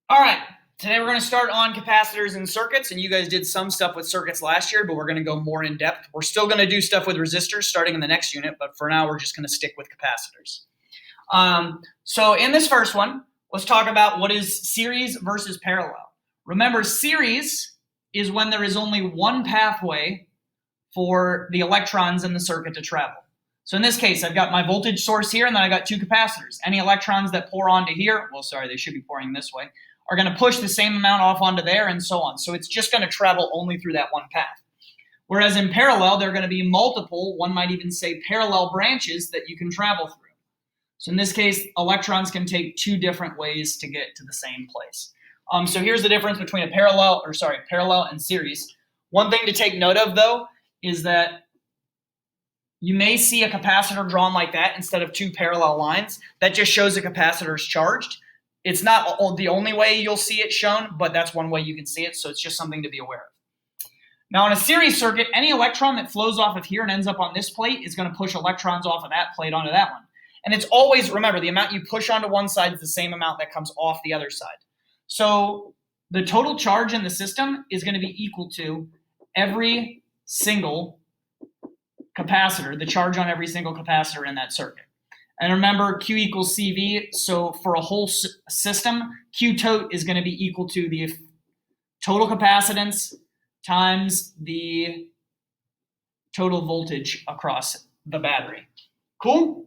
All right, today we're going to start on capacitors and circuits, and you guys did some stuff with circuits last year, but we're going to go more in depth. We're still going to do stuff with resistors starting in the next unit, but for now we're just going to stick with capacitors. So in this first one, let's talk about what is series versus parallel. Remember, series is when there is only one pathway for the electrons in the circuit to travel. So in this case, I've got my voltage source here, and then I got two capacitors. Any electrons that pour onto here, well, sorry, they should be pouring this way, are going to push the same amount off onto there and so on. So it's just going to travel only through that one path. Whereas in parallel, there are going to be multiple, one might even say parallel branches that you can travel through. So in this case, electrons can take two different ways to get to the same place. So here's the difference between a parallel and series. One thing to take note of, though, is that you may see a capacitor drawn like that instead of two parallel lines. That just shows the capacitor is charged. It's not the only way you'll see it shown, but that's one way you can see it, so it's just something to be aware of. Now, in a series circuit, any electron that flows off of here and ends up on this plate is going to push electrons off of that plate onto that one. And it's always, remember, the amount you push onto one side is the same amount that comes off the other side. So the total charge in the system is going to be equal to every single capacitor, the charge on every single capacitor in that circuit. And remember, Q equals CV, so for a whole system, Q tote is going to be equal to the total capacitance times the total voltage across the battery. Cool?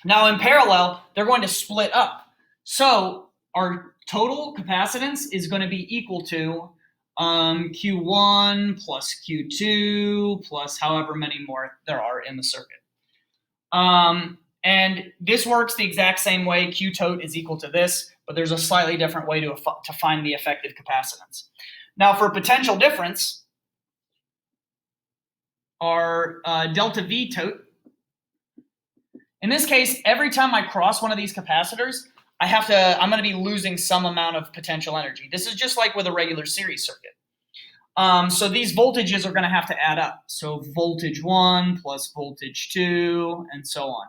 Now in parallel, they're going to split up. So our total capacitance is going to be equal to Q1 plus Q2 plus however many more there are in the circuit. And this works the exact same way. Q tote is equal to this, but there's a slightly different way to find the effective capacitance. Now for potential difference, our delta V tote, in this case, every time I cross one of these capacitors, I'm going to be losing some amount of potential energy. This is just like with a regular series circuit. So these voltages are going to have to add up. So voltage 1 plus voltage 2 and so on.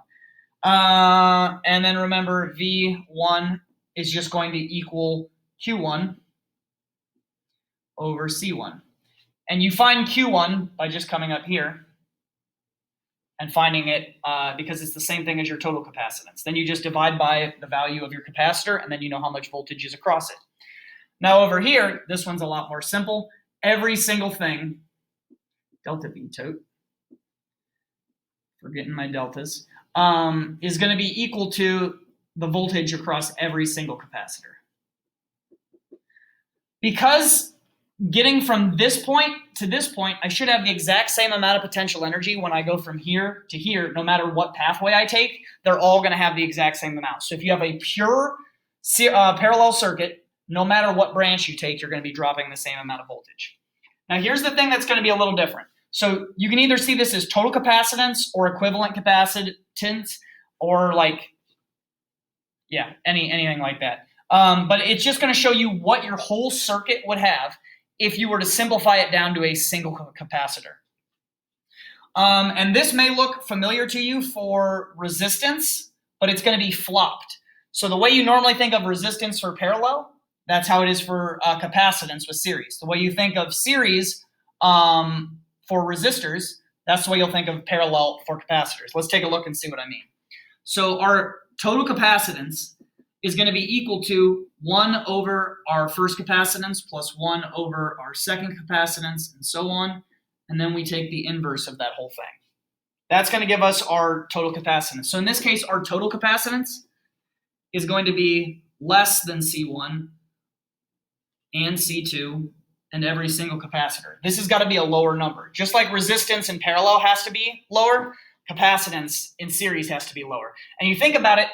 And then remember, V1 is just going to equal Q1 over C1. And you find Q1 by just coming up here and finding it because it's the same thing as your total capacitance. Then you just divide by the value of your capacitor, and then you know how much voltage is across it. Now over here, this one's a lot more simple. Every single thing, delta V tote, forgetting my deltas, is going to be equal to the voltage across every single capacitor. Because getting from this point to this point, I should have the exact same amount of potential energy when I go from here to here, no matter what pathway I take, they're all going to have the exact same amount. So if you have a pure parallel circuit, no matter what branch you take, you're going to be dropping the same amount of voltage. Now here's the thing that's going to be a little different. So you can either see this as total capacitance or equivalent capacitance or anything like that. But it's just going to show you what your whole circuit would have if you were to simplify it down to a single capacitor. And this may look familiar to you for resistance, but it's going to be flopped. So the way you normally think of resistance for parallel, that's how it is for capacitance with series. The way you think of series for resistors, that's the way you'll think of parallel for capacitors. Let's take a look and see what I mean. So our total capacitance is going to be equal to 1 over our first capacitance plus 1 over our second capacitance and so on. And then we take the inverse of that whole thing. That's going to give us our total capacitance. So in this case, our total capacitance is going to be less than C1 and C2 and every single capacitor. This has got to be a lower number. Just like resistance in parallel has to be lower, capacitance in series has to be lower. And you think about it,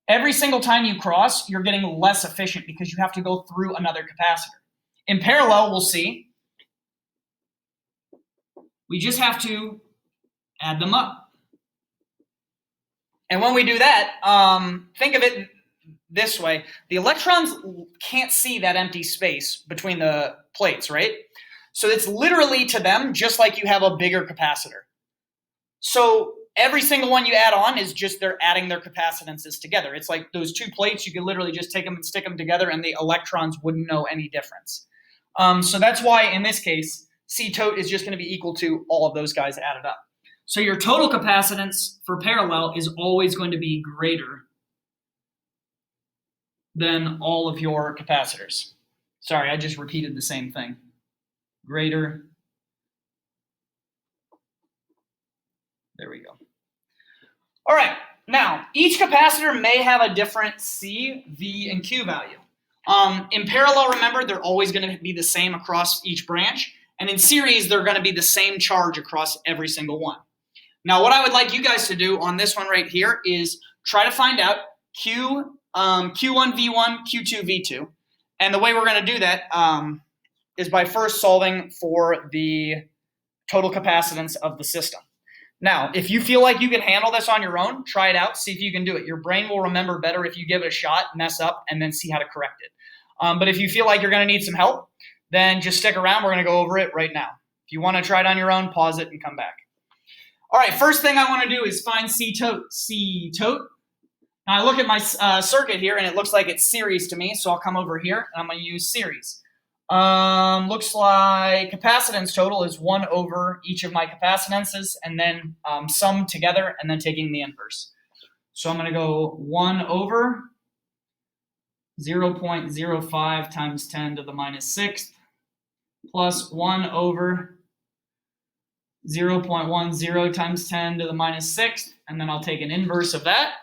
every single time you cross, you're getting less efficient because you have to go through another capacitor. In parallel, we'll see, we just have to add them up. And when we do that, think of it this way. The electrons can't see that empty space between the plates, right? So it's literally to them just like you have a bigger capacitor. So every single one you add on is just they're adding their capacitances together. It's like those two plates, you could literally just take them and stick them together and the electrons wouldn't know any difference. So that's why in this case, C tote is just going to be equal to all of those guys added up. So your total capacitance for parallel is always going to be greater than all of your capacitors. Sorry, I just repeated the same thing. Greater. There we go. All right, now each capacitor may have a different C, V, and Q value. In parallel, remember, they're always going to be the same across each branch. And in series, they're going to be the same charge across every single one. Now, what I would like you guys to do on this one right here is try to find out Q1, V1, Q2, V2. And the way we're going to do that is by first solving for the total capacitance of the system. Now, if you feel like you can handle this on your own, try it out, see if you can do it. Your brain will remember better if you give it a shot, mess up, and then see how to correct it. But if you feel like you're going to need some help, then just stick around. We're going to go over it right now. If you want to try it on your own, pause it and come back. All right, first thing I want to do is find C tote. C tote. Now I look at my circuit here, and it looks like it's series to me, so I'll come over here, and I'm going to use series. Looks like capacitance total is 1 over each of my capacitances, and then sum together, and then taking the inverse. So I'm going to go 1 over 0.05 times 10 to the minus 6th plus 1 over 0.10 times 10 to the minus 6th, and then I'll take an inverse of that.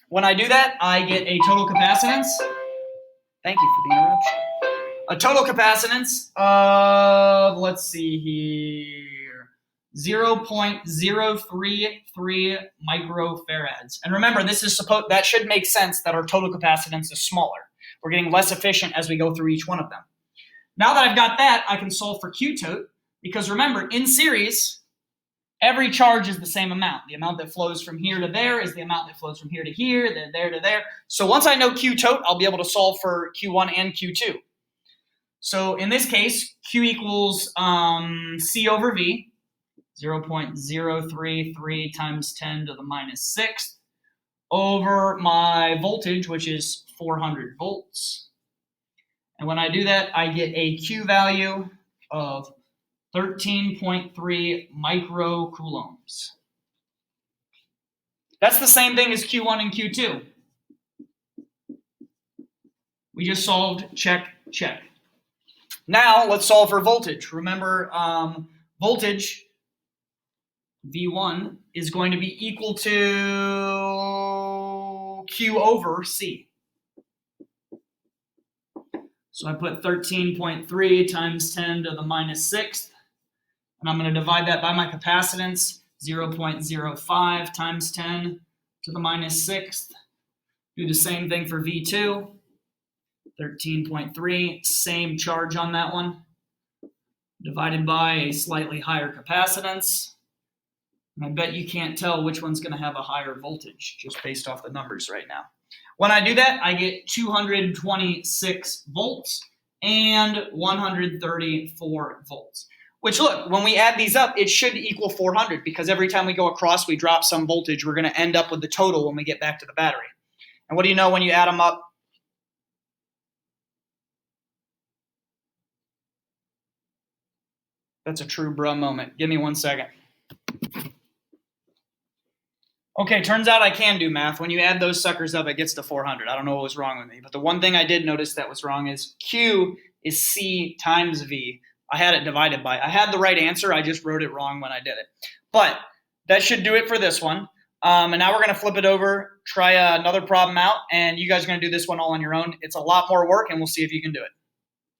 When I do that, I get a total capacitance. Thank you for the interruption. A total capacitance of, let's see here, 0.033 microfarads. And remember, that should make sense that our total capacitance is smaller. We're getting less efficient as we go through each one of them. Now that I've got that, I can solve for Q tote, because remember, in series, every charge is the same amount. The amount that flows from here to there is the amount that flows from here to here, then there to there. So once I know Q tote, I'll be able to solve for Q1 and Q2. So in this case, Q equals C over V, 0.033 times 10 to the minus 6th, over my voltage, which is 400 volts. And when I do that, I get a Q value of 13.3 microcoulombs. That's the same thing as Q1 and Q2. We just solved, check, check. Now let's solve for voltage. Remember, voltage, V1, is going to be equal to Q over C. So I put 13.3 times 10 to the minus 6th, and I'm going to divide that by my capacitance, 0.05 times 10 to the minus 6th. Do the same thing for V2. 13.3, same charge on that one, divided by a slightly higher capacitance. And I bet you can't tell which one's going to have a higher voltage just based off the numbers right now. When I do that, I get 226 volts and 134 volts. Which, look, when we add these up, it should equal 400, because every time we go across, we drop some voltage. We're going to end up with the total when we get back to the battery. And what do you know when you add them up? That's a true bruh moment. Give me 1 second. Okay, turns out I can do math. When you add those suckers up, it gets to 400. I don't know what was wrong with me. But the one thing I did notice that was wrong is Q is C times V. I had it divided by. I had the right answer. I just wrote it wrong when I did it. But that should do it for this one. And now we're going to flip it over, try another problem out, and you guys are going to do this one all on your own. It's a lot more work, and we'll see if you can do it.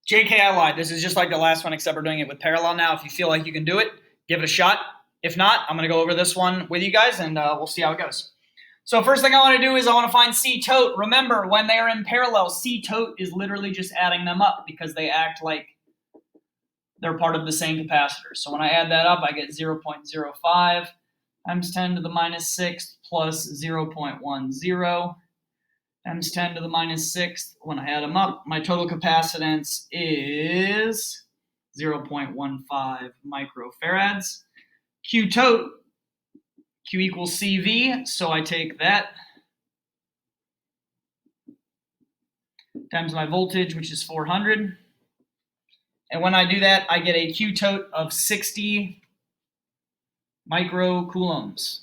JK, I lied. This is just like the last one, except we're doing it with parallel now. If you feel like you can do it, give it a shot. If not, I'm going to go over this one with you guys, and we'll see how it goes. So first thing I want to do is I want to find C tote. Remember, when they are in parallel, C tote is literally just adding them up because they act like they're part of the same capacitor. So when I add that up, I get 0.05 times 10 to the minus 6th plus 0.10 times 10 to the minus 6th. When I add them up, my total capacitance is 0.15 microfarads. Q tote Q equals CV, so I take that times my voltage, which is 400. And when I do that, I get a Q tote of 60 microcoulombs.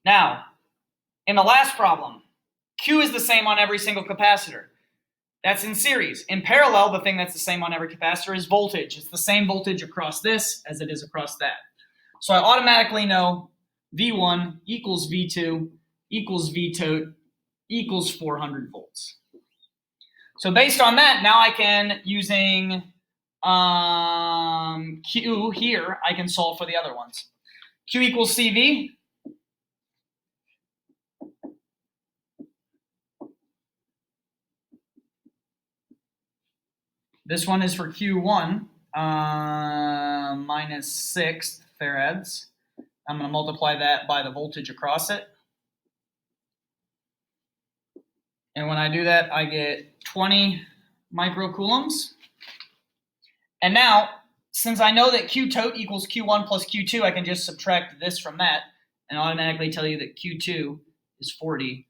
Now, in the last problem, Q is the same on every single capacitor. That's in series. In parallel, the thing that's the same on every capacitor is voltage. It's the same voltage across this as it is across that. So I automatically know V1 equals V2 equals V tote equals 400 volts. So based on that, now I can, using Q here, I can solve for the other ones. Q equals CV. This one is for Q1, minus 6 farads. I'm going to multiply that by the voltage across it. And when I do that, I get 20 microcoulombs. And now, since I know that Q tote equals Q1 plus Q2, I can just subtract this from that and automatically tell you that Q2 is 40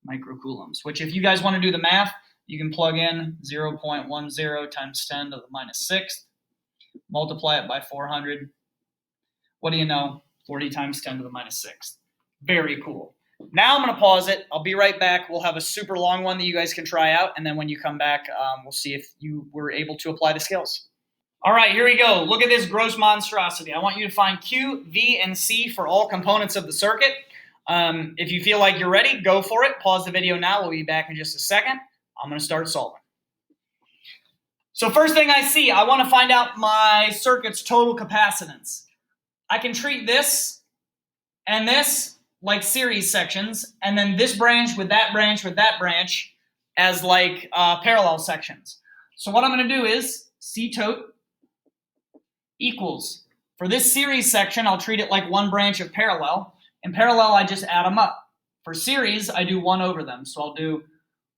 microcoulombs, which if you guys want to do the math, you can plug in 0.10 times 10 to the minus 6th, multiply it by 400. What do you know? 40 times 10 to the minus 6th. Very cool. Now I'm going to pause it. I'll be right back. We'll have a super long one that you guys can try out, and then when you come back, we'll see if you were able to apply the skills. All right, here we go. Look at this gross monstrosity. I want you to find Q, V, and C for all components of the circuit. If you feel like you're ready, go for it. Pause the video now. We'll be back in just a second. I'm going to start solving. So first thing I see, I want to find out my circuit's total capacitance. I can treat this and this like series sections, and then this branch with that branch with that branch as like parallel sections. So what I'm going to do is C tote equals, for this series section, I'll treat it like one branch of parallel. In parallel, I just add them up. For series, I do 1 over them. So I'll do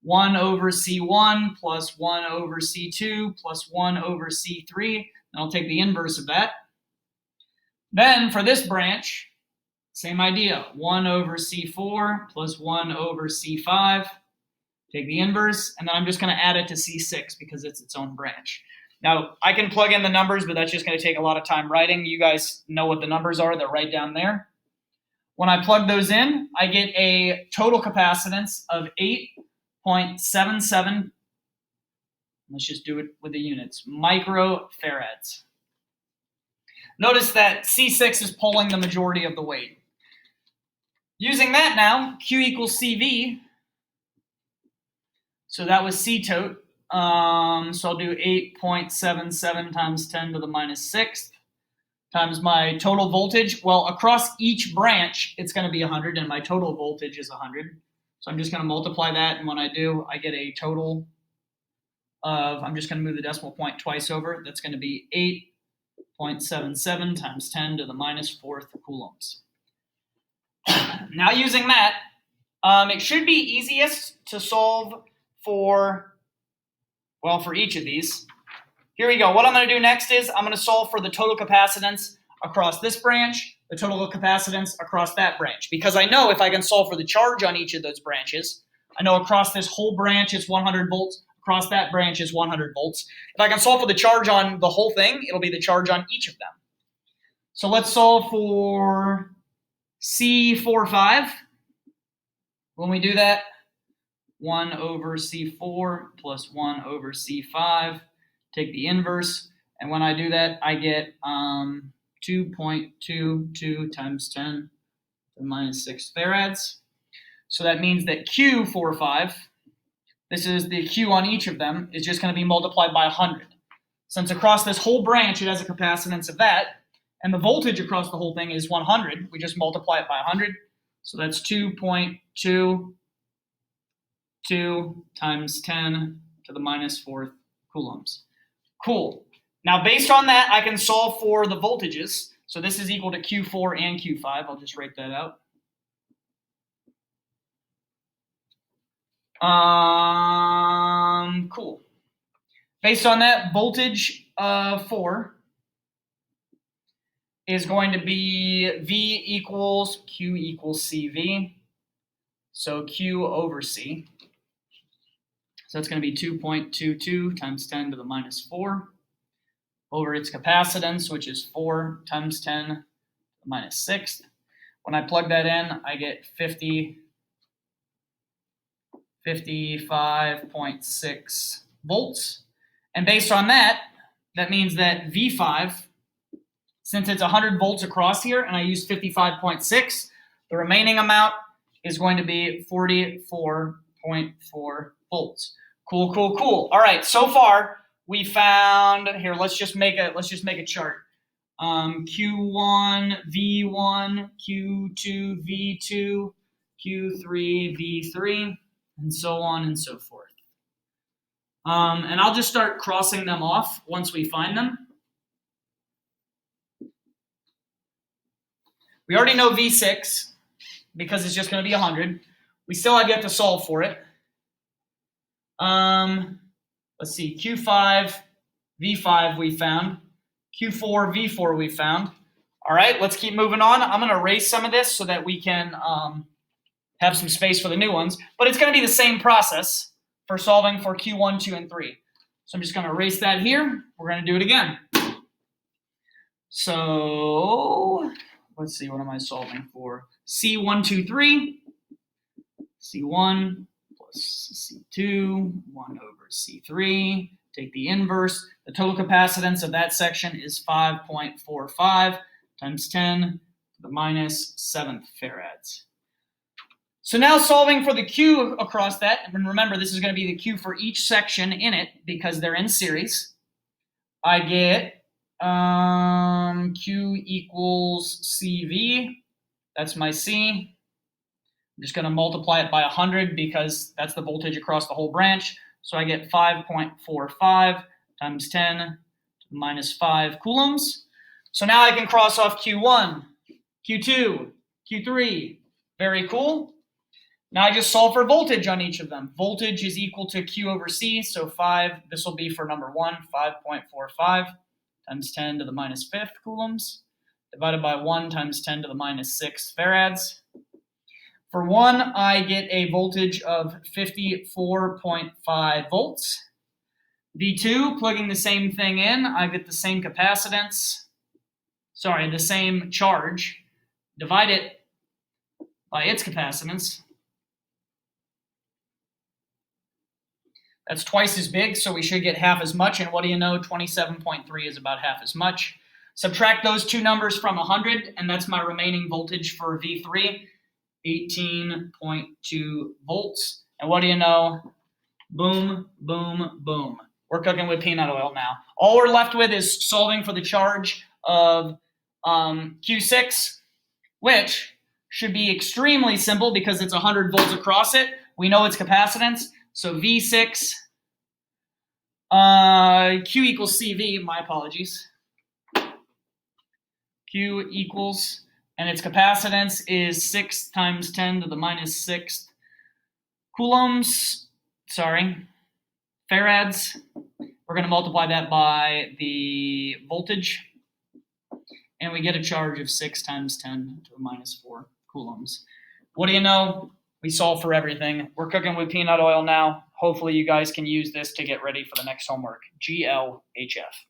1 over C1 plus 1 over C2 plus 1 over C3. And I'll take the inverse of that. Then for this branch, same idea. 1 over C4 plus 1 over C5. Take the inverse, and then I'm just going to add it to C6 because it's its own branch. Now, I can plug in the numbers, but that's just going to take a lot of time writing. You guys know what the numbers are. They're right down there. When I plug those in, I get a total capacitance of 8.77. Let's just do it with the units. Microfarads. Notice that C6 is pulling the majority of the weight. Using that now, Q equals CV. So that was C tote. So I'll do 8.77 times 10 to the minus 6th times my total voltage. Well, across each branch, it's going to be 100, and my total voltage is 100. So I'm just going to multiply that, and when I do, I get a total of, I'm just going to move the decimal point twice over. That's going to be 8.77 times 10 to the minus 4th coulombs. Now using that, it should be easiest to solve for each of these. Here we go. What I'm going to do next is I'm going to solve for the total capacitance across this branch, the total capacitance across that branch. Because I know if I can solve for the charge on each of those branches, I know across this whole branch it's 100 volts, across that branch is 100 volts. If I can solve for the charge on the whole thing, it'll be the charge on each of them. So let's solve for C45. When we do that, 1 over C4 plus 1 over C5. Take the inverse, and when I do that, I get 2.22 times 10 to the minus 6 farads. So that means that Q45, this is the Q on each of them, is just going to be multiplied by 100. Since across this whole branch it has a capacitance of that, and the voltage across the whole thing is 100, we just multiply it by 100. So that's 2.22 times 10 to the minus 4th coulombs. Cool. Now, based on that, I can solve for the voltages. So this is equal to Q4 and Q5. I'll just write that out. Cool. Based on that, voltage 4 is going to be V equals Q equals CV. So Q over C. So it's going to be 2.22 times 10 to the minus 4 over its capacitance, which is 4 times 10 to the minus 6th. When I plug that in, I get 55.6 volts. And based on that, that means that V5, since it's 100 volts across here and I use 55.6, the remaining amount is going to be 44.4 volts. Cool, cool, cool. All right, so far we found here. Let's just make a chart. Q1 V1, Q2 V2, Q3 V3, and so on and so forth. And I'll just start crossing them off once we find them. We already know V6 because it's just going to be 100. We still have yet to solve for it. Let's see, Q5, V5 we found. Q4, V4 we found. All right, let's keep moving on. I'm going to erase some of this so that we can have some space for the new ones. But it's going to be the same process for solving for Q1, 2, and 3. So I'm just going to erase that here. We're going to do it again. So let's see, what am I solving for? C1, 2, 3. C1 plus C2, 1 over C3. Take the inverse. The total capacitance of that section is 5.45 times 10 to the minus 7th farads. So now solving for the Q across that, and remember this is going to be the Q for each section in it because they're in series. I get Q equals CV. That's my C. I'm just going to multiply it by 100 because that's the voltage across the whole branch. So I get 5.45 times 10 to the minus 5 coulombs. So now I can cross off Q1, Q2, Q3. Very cool. Now I just solve for voltage on each of them. Voltage is equal to Q over C. So 5, this will be for number 1, 5.45 times 10 to the minus 5th coulombs, divided by 1 times 10 to the minus 6 farads. For 1, I get a voltage of 54.5 volts. V2, plugging the same thing in, I get the same capacitance, the same charge. Divide it by its capacitance. That's twice as big, so we should get half as much. And what do you know? 27.3 is about half as much. Subtract those two numbers from 100, and that's my remaining voltage for V3, 18.2 volts. And what do you know? Boom, boom, boom. We're cooking with peanut oil now. All we're left with is solving for the charge of Q6, which should be extremely simple because it's 100 volts across it. We know its capacitance. So V6, Q equals CV, my apologies. Q equals, and its capacitance is 6 times 10 to the minus 6th coulombs, farads. We're going to multiply that by the voltage, and we get a charge of 6 times 10 to the minus 4 coulombs. What do you know? We solve for everything. We're cooking with peanut oil now. Hopefully you guys can use this to get ready for the next homework. GLHF.